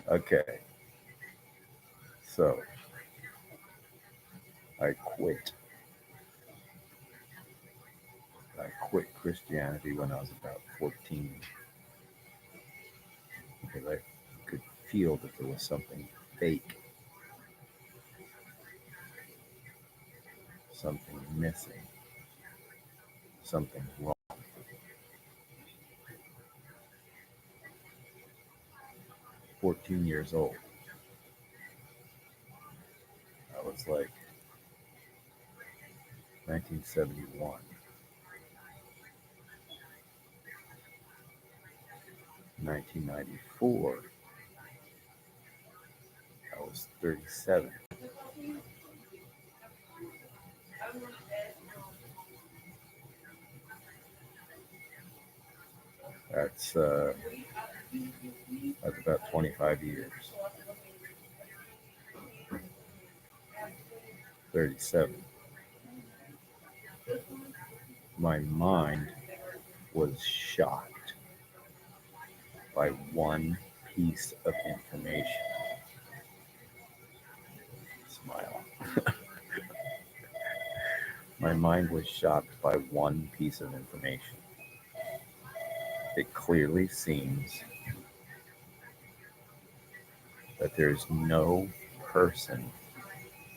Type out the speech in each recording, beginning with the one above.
Okay, so I quit. I quit Christianity when I was about 14 because I could feel that there was something fake, something missing, something wrong. 14 years old. I was like 1971, 1994. I was 37. That's uh, that's about 25 years. 37. My mind was shocked by one piece of information. Smile. My mind was shocked by one piece of information. It clearly seems that there's no person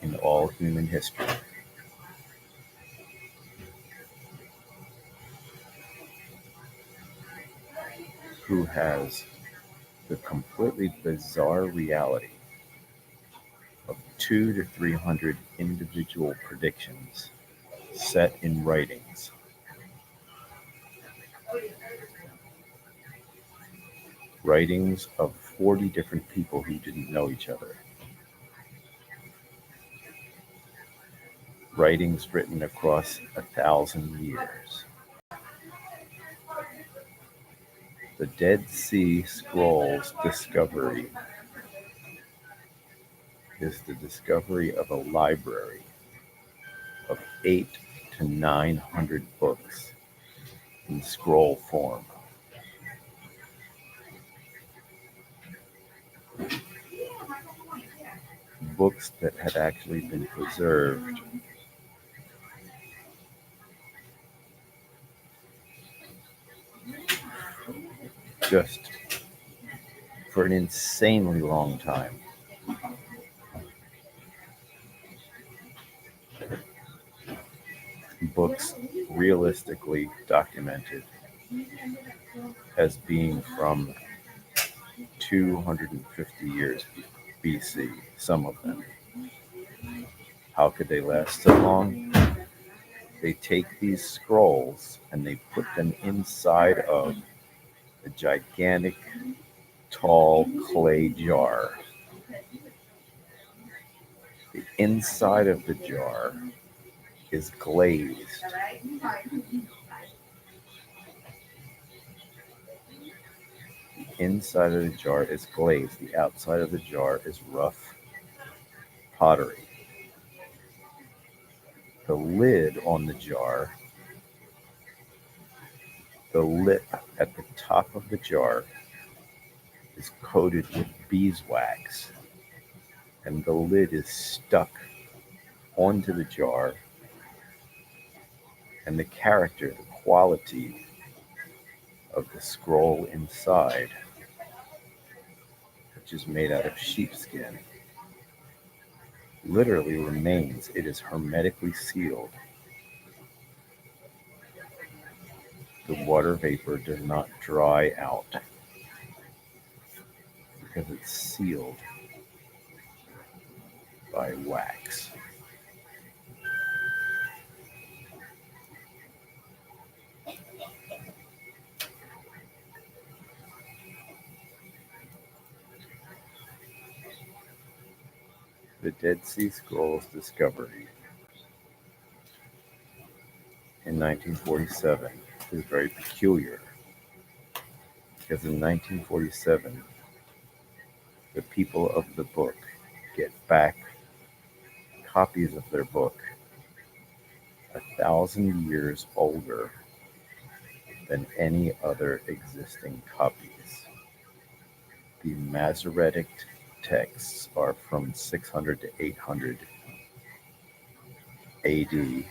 in all human history who has the completely bizarre reality of 2 to 300 individual predictions set in writings, writings of 40 different people who didn't know each other, writings written across 1,000 years. The Dead Sea Scrolls discovery is the discovery of a library of 8 to 900 books in scroll form. Books that had actually been preserved just for an insanely long time. Books realistically documented as being from 250 years BC, some of them. How could they last so long? They take these scrolls and they put them inside of a gigantic, tall clay jar. The inside of the jar is glazed. The inside of the jar is glazed. The outside of the jar is rough pottery. The lid on the jar, the lip at the top of the jar, is coated with beeswax, and the lid is stuck onto the jar, and the character, the quality of the scroll inside, which is made out of sheepskin, literally remains. It is hermetically sealed. The water vapor does not dry out because it's sealed by wax. The Dead Sea Scrolls discovery in 1947 is very peculiar because in 1947, the people of the book get back copies of their book 1,000 years older than any other existing copies. The Masoretic texts are from 600 to 800 AD.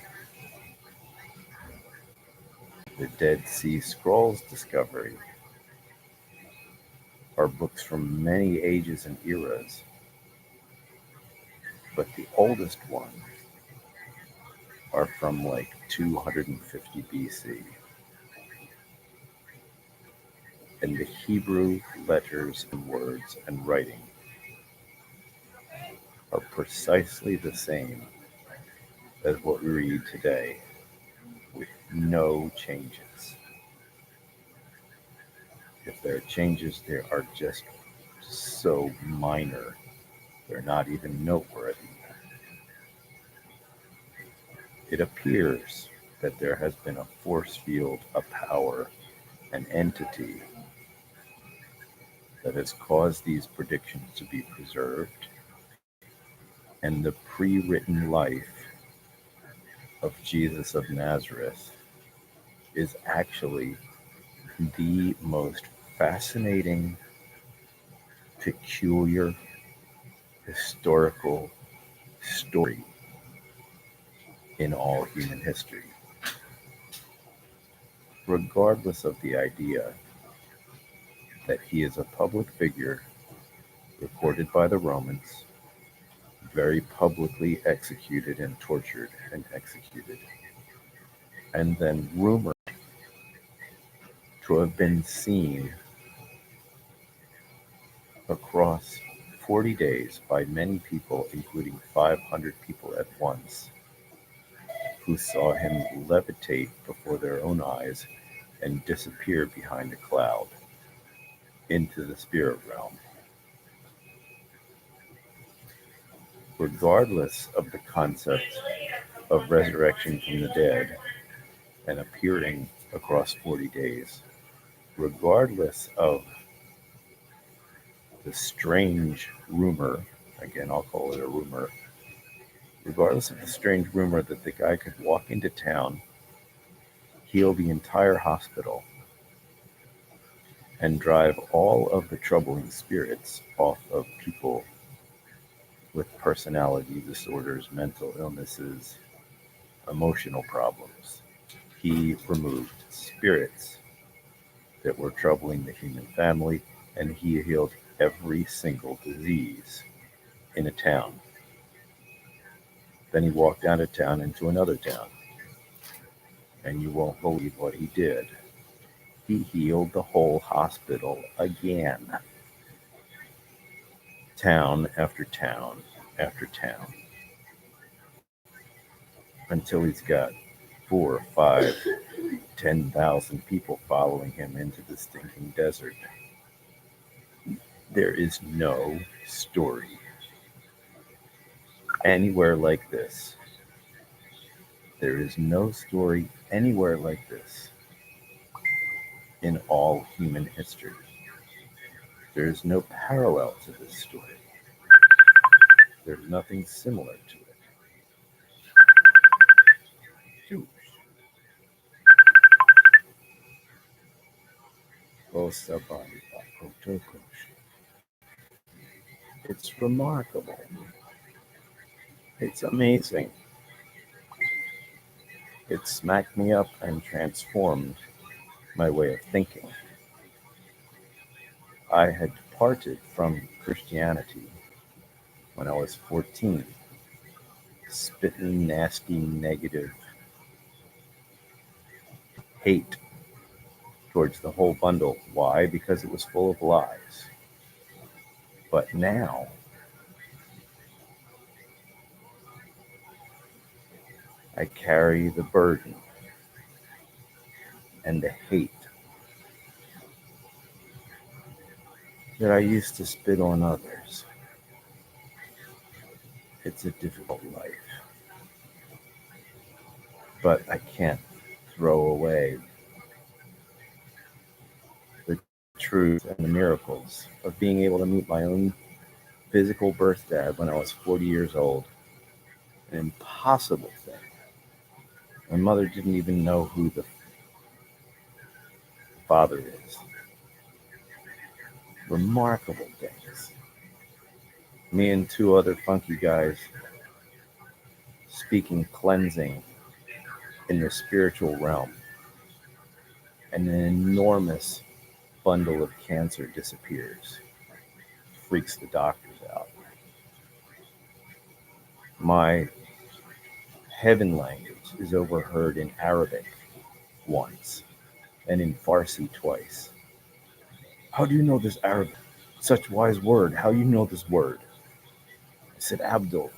The Dead Sea Scrolls discovery are books from many ages and eras, but the oldest ones are from like 250 BC. And the Hebrew letters and words and writing are precisely the same as what we read today, with no changes. If there are changes, they are just so minor, they're not even noteworthy. It appears that there has been a force field, a power, an entity that has caused these predictions to be preserved, and the pre-written life of Jesus of Nazareth is actually the most fascinating, peculiar, historical story in all human history. Regardless of the idea that he is a public figure recorded by the Romans, very publicly executed and tortured and executed, and then rumored to have been seen across 40 days by many people, including 500 people at once, who saw him levitate before their own eyes and disappear behind a cloud into the spirit realm. Regardless of the concept of resurrection from the dead and appearing across 40 days, regardless of the strange rumor, again, I'll call it a rumor, regardless of the strange rumor that the guy could walk into town, heal the entire hospital, and drive all of the troubling spirits off of people with personality disorders, mental illnesses, emotional problems. He removed spirits that were troubling the human family, and he healed every single disease in a town. Then he walked out of town into another town, and you won't believe what he did. He healed the whole hospital again. Town after town after town. Until he's got 4, 5, 10,000 people following him into the stinking desert. There is no story anywhere like this. There is no story anywhere like this in all human history. There is no parallel to this story. There's nothing similar to it. It's remarkable. It's amazing. It smacked me up and transformed my way of thinking. I had departed from Christianity when I was 14, spitting nasty, negative hate towards the whole bundle. Why? Because it was full of lies. But now, I carry the burden and the hate that I used to spit on others. It's a difficult life, but I can't throw away the truth and the miracles of being able to meet my own physical birth dad when I was 40 years old. An impossible thing. My mother didn't even know who the father is. remarkable things. Me and two other funky guys speaking cleansing in the spiritual realm, and an enormous bundle of cancer disappears. Freaks the doctors out. My heaven language is overheard in Arabic once and in Farsi twice. How do you know this Arabic? Such wise word. How you know this word? I said, Abdul.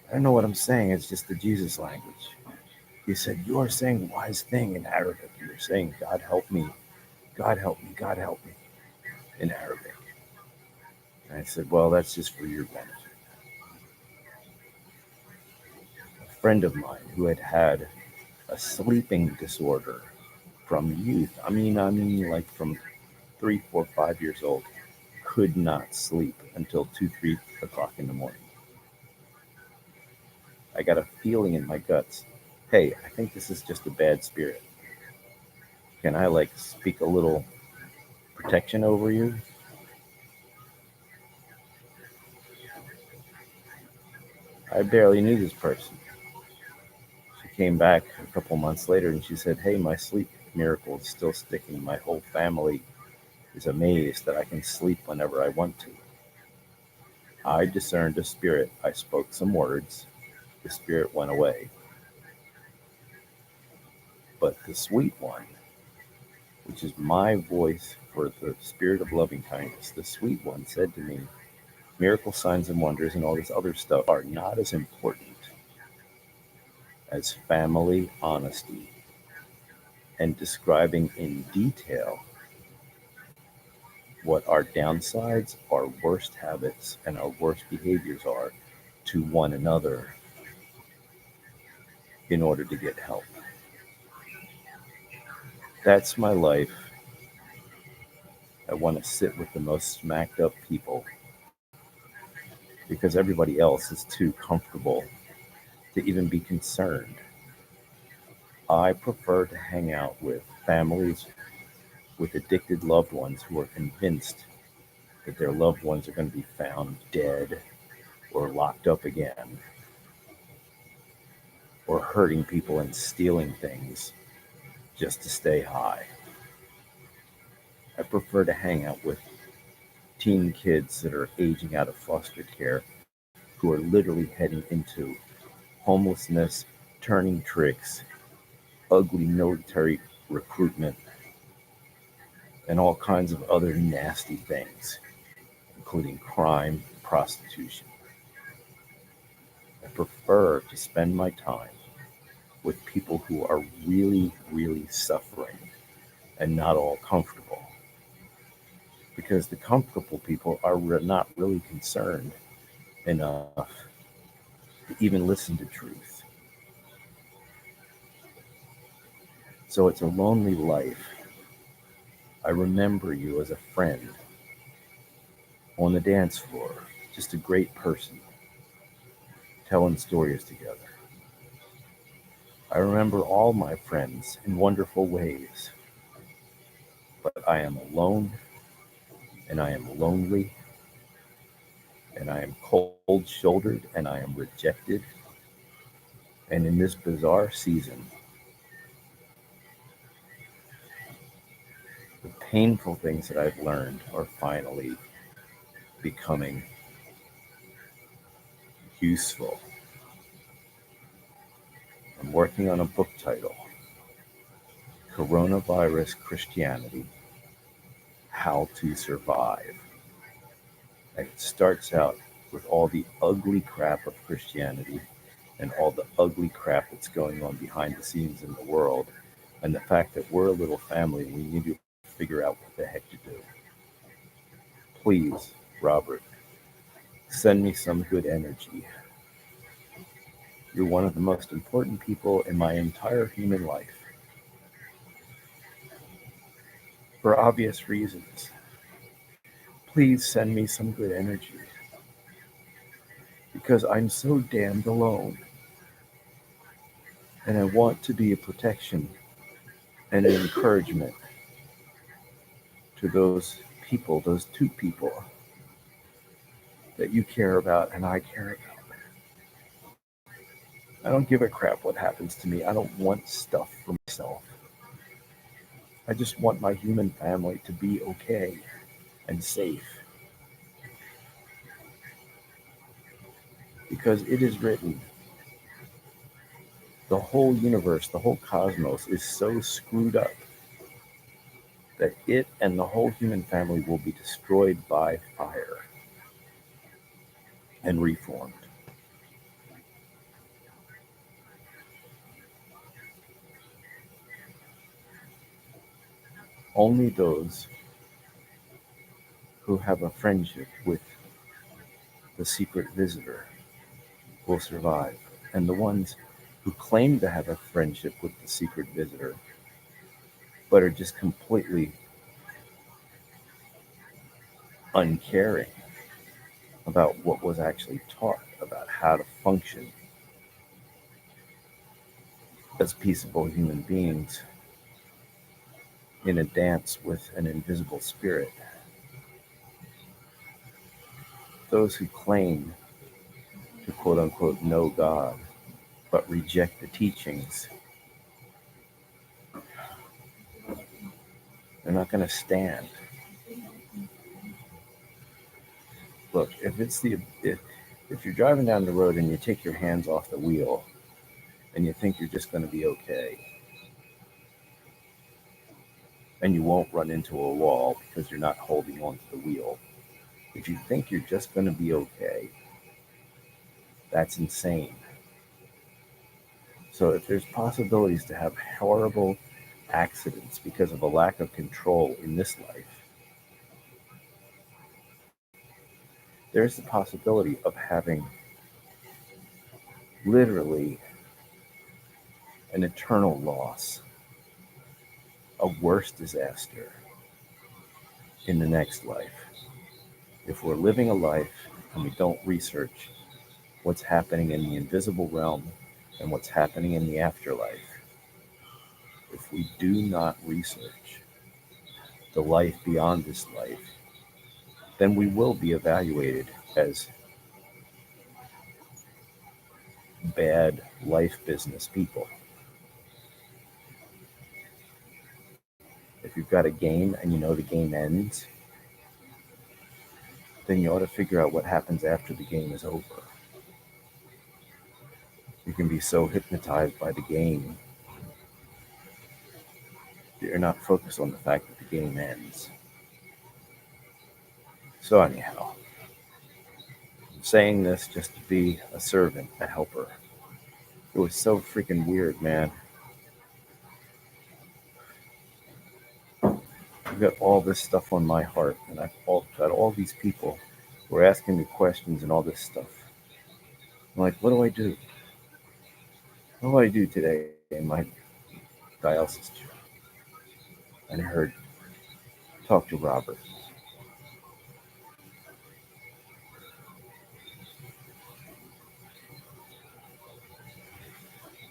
I don't know what I'm saying. It's just the Jesus language. He said, you are saying wise thing in Arabic. You're saying, God help me. God help me. God help me in Arabic. And I said, well, that's just for your benefit. A friend of mine who had had a sleeping disorder from youth. I mean, like from 3, 4, 5 years old, could not sleep until 2, 3 o'clock in the morning. I got a feeling in my guts. Hey, I think this is just a bad spirit. Can I speak a little protection over you? I barely knew this person. She came back a couple months later and she said, hey, my sleep miracle is still sticking. My whole family is amazed that I can sleep whenever I want to. I discerned a spirit. I spoke some words. The spirit went away. But the sweet one, which is my voice for the spirit of loving kindness, the sweet one said to me, miracle signs and wonders and all this other stuff are not as important as family honesty and describing in detail what our downsides, our worst habits, and our worst behaviors are to one another in order to get help. That's my life. I want to sit with the most smacked up people because everybody else is too comfortable to even be concerned. I prefer to hang out with families with addicted loved ones who are convinced that their loved ones are going to be found dead or locked up again or hurting people and stealing things just to stay high. I prefer to hang out with teen kids that are aging out of foster care who are literally heading into homelessness, turning tricks, ugly military recruitment, and all kinds of other nasty things, including crime, prostitution. I prefer to spend my time with people who are really, really suffering and not all comfortable. Because the comfortable people are not really concerned enough to even listen to truth. So it's a lonely life. I remember you as a friend on the dance floor, just a great person, telling stories together. I remember all my friends in wonderful ways, but I am alone, and I am lonely, and I am cold shouldered, and I am rejected. And in this bizarre season, the painful things that I've learned are finally becoming useful. I'm working on a book title, Coronavirus Christianity: How to Survive. And it starts out with all the ugly crap of Christianity and all the ugly crap that's going on behind the scenes in the world, and the fact that we're a little family and we need to figure out what the heck to do. Please, Robert, send me some good energy. You're one of the most important people in my entire human life. For obvious reasons. Please send me some good energy. Because I'm so damned alone. And I want to be a protection and an encouragement to those people, those two people that you care about and I care about. I don't give a crap what happens to me. I don't want stuff for myself. I just want my human family to be okay and safe. Because it is written, the whole universe, the whole cosmos is so screwed up that it and the whole human family will be destroyed by fire and reformed. Only those who have a friendship with the secret visitor will survive. And the ones who claim to have a friendship with the secret visitor, but are just completely uncaring about what was actually taught about how to function as peaceable human beings in a dance with an invisible spirit. Those who claim to quote unquote know God, but reject the teachings, they're not going to stand. Look, if you're driving down the road and you take your hands off the wheel and you think you're just going to be okay, and you won't run into a wall because you're not holding onto the wheel, if you think you're just going to be okay, that's insane. So if there's possibilities to have horrible accidents because of a lack of control in this life, there's the possibility of having literally an eternal loss, a worse disaster in the next life. If we're living a life and we don't research what's happening in the invisible realm and what's happening in the afterlife, if we do not research the life beyond this life, then we will be evaluated as bad life business people. If you've got a game and you know the game ends, then you ought to figure out what happens after the game is over. You can be so hypnotized by the game that you're not focused on the fact that the game ends. So anyhow, I'm saying this just to be a servant, a helper. It was so freaking weird, man. I've got all this stuff on my heart, and I've got all these people who are asking me questions and all this stuff. I'm like, what do I do? What do I do today in my dialysis chair? And I heard, talk to Robert.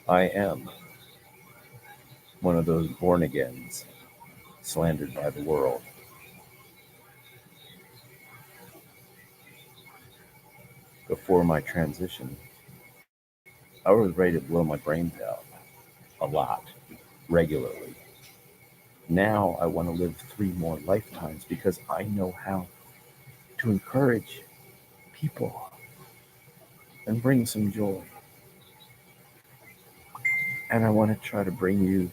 I am one of those born agains slandered by the world. Before my transition, I was ready to blow my brains out a lot, regularly. Now I want to live 3 more lifetimes because I know how to encourage people and bring some joy. And I want to try to bring you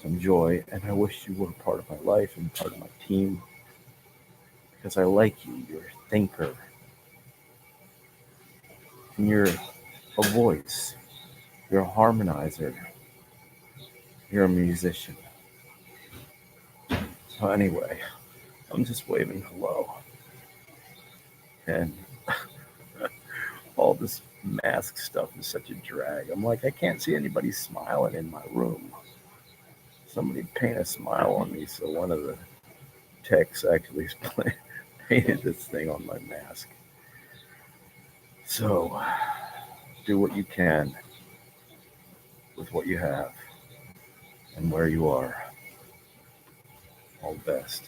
some joy. And I wish you were part of my life and part of my team because I like you. You're a thinker and you're a voice. You're a harmonizer. You're a musician. So anyway, I'm just waving hello. And all this mask stuff is such a drag. I'm like, I can't see anybody smiling in my room. Somebody paint a smile on me. So one of the techs actually painted this thing on my mask. So do what you can with what you have and where you are. All the best.